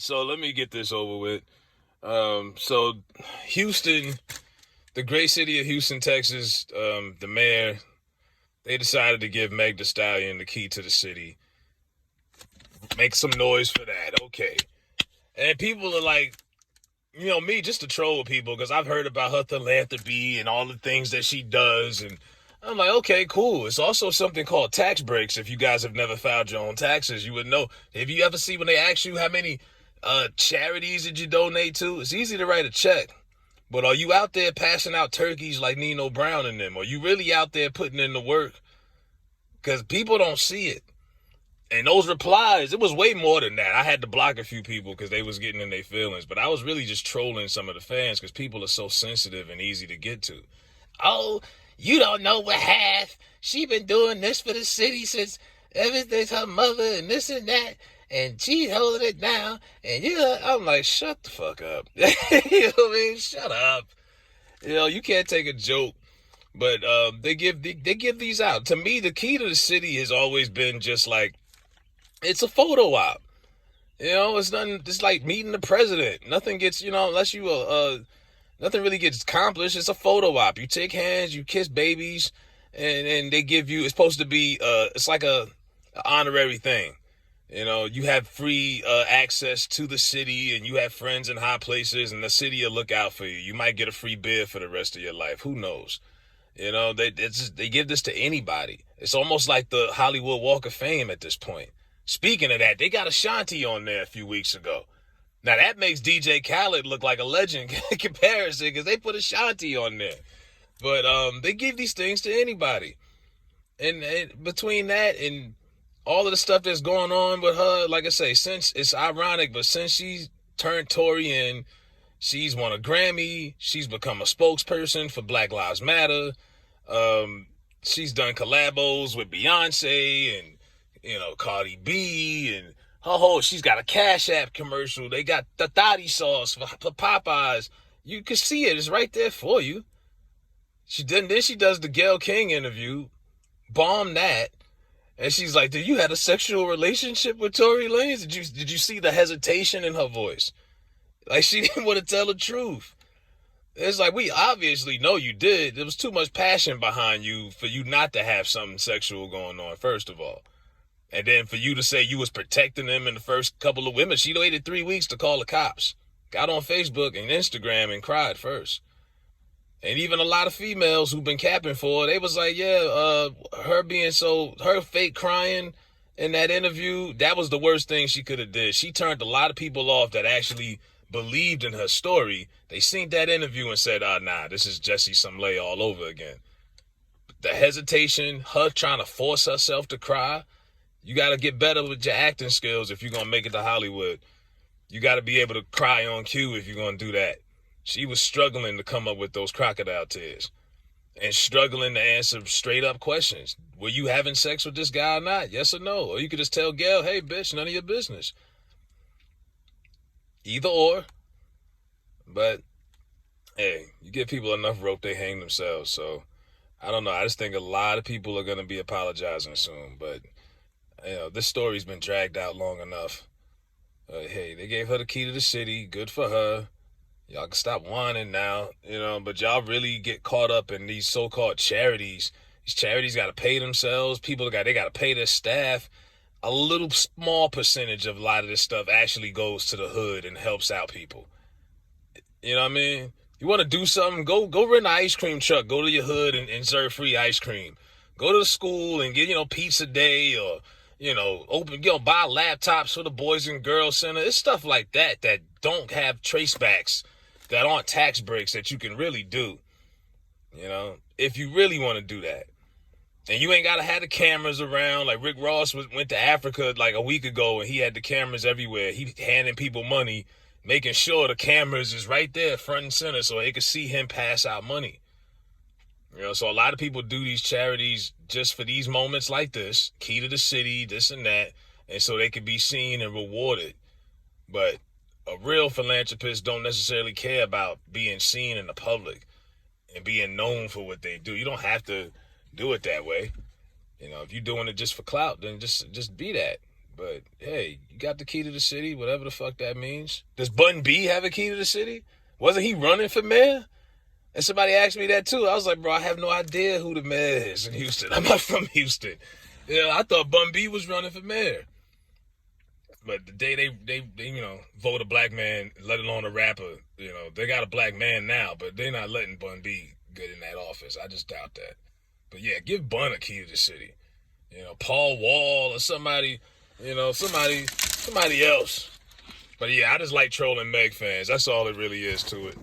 so let me get this over with. So Houston, the great city of Houston, Texas, the mayor, they decided to give Meg The Stallion the key to the city. Make some noise for that. Okay. And people are like, me just to troll people because I've heard about her philanthropy and all the things that she does. And I'm like, okay, cool. It's also something called tax breaks. If you guys have never filed your own taxes, you would know. If you ever see when they ask you how many charities did you donate to, it's easy to write a check. But are you out there passing out turkeys like Nino Brown and them? Are you really out there putting in the work? Because people don't see it. And those replies, it was way more than that. I had to block a few people because they was getting in their feelings. But I was really just trolling some of the fans because people are so sensitive and easy to get to. Oh, you don't know what half. She been doing this for the city since everything's her mother and this and that. And she's holding it down. And I'm like, shut the fuck up. You know what I mean? Shut up. You can't take a joke. But they give these out. To me, the key to the city has always been just like, it's a photo op. It's nothing. It's like meeting the president. Nothing gets, unless you nothing really gets accomplished. It's a photo op. You take hands, you kiss babies, and they give you. It's supposed to be. It's like a honorary thing. You have free access to the city, and you have friends in high places, and the city will look out for you. You might get a free beer for the rest of your life. Who knows? They give this to anybody. It's almost like the Hollywood Walk of Fame at this point. Speaking of that, they got Ashanti on there a few weeks ago. Now that makes DJ Khaled look like a legend in comparison because they put Ashanti on there. But they give these things to anybody. And between that and all of the stuff that's going on with her, like I say, since it's ironic, but since she's turned Tory in, she's won a Grammy. She's become a spokesperson for Black Lives Matter. She's done collabos with Beyonce and Cardi B and she's got a Cash App commercial. They got the Thotty sauce for Popeyes. You can see it. It's right there for you. Then she does the Gayle King interview, bomb that, and she's like, "Did you had a sexual relationship with Tory Lanez? Did you see the hesitation in her voice? Like she didn't want to tell the truth." It's like, we obviously know you did. There was too much passion behind you for you not to have something sexual going on, first of all. And then for you to say you was protecting them in the first couple of women, she waited 3 weeks to call the cops. Got on Facebook and Instagram and cried first. And even a lot of females who've been capping for her, they was like, her fake crying in that interview, that was the worst thing she could have did. She turned a lot of people off that actually believed in her story. They seen that interview and said, nah, this is Jessie Smollett all over again. The hesitation, her trying to force herself to cry. You got to get better with your acting skills if you're going to make it to Hollywood. You got to be able to cry on cue if you're going to do that. She was struggling to come up with those crocodile tears and struggling to answer straight up questions. Were you having sex with this guy or not? Yes or no? Or you could just tell Gayle, hey, bitch, none of your business. Either or. But, hey, you give people enough rope, they hang themselves. So, I don't know. I just think a lot of people are going to be apologizing soon. But, this story's been dragged out long enough. Hey, they gave her the key to the city. Good for her. Y'all can stop whining now, but y'all really get caught up in these so-called charities. These charities got to pay themselves. They got to pay their staff. A little small percentage of a lot of this stuff actually goes to the hood and helps out people. You know what I mean? You want to do something, go rent an ice cream truck. Go to your hood and serve free ice cream. Go to the school and get, pizza day or, buy laptops for the Boys and Girls Center. It's stuff like that don't have tracebacks, that aren't tax breaks that you can really do, if you really want to do that. And you ain't got to have the cameras around. Like Rick Ross went to Africa like a week ago and he had the cameras everywhere. He handing people money, making sure the cameras is right there front and center so they could see him pass out money. So a lot of people do these charities just for these moments like this, key to the city, this and that, and so they can be seen and rewarded. But a real philanthropist don't necessarily care about being seen in the public and being known for what they do. You don't have to do it that way. If you're doing it just for clout, then just be that. But hey, you got the key to the city, whatever the fuck that means. Does Bun B have a key to the city? Wasn't he running for mayor? And somebody asked me that too. I was like, bro, I have no idea who the mayor is in Houston. I'm not from Houston. I thought Bun B was running for mayor. But the day they vote a black man, let alone a rapper, they got a black man now, but they're not letting Bun B get in that office. I just doubt that. But yeah, give Bun a key to the city. Paul Wall or somebody, somebody else. But yeah, I just like trolling Meg fans. That's all it really is to it.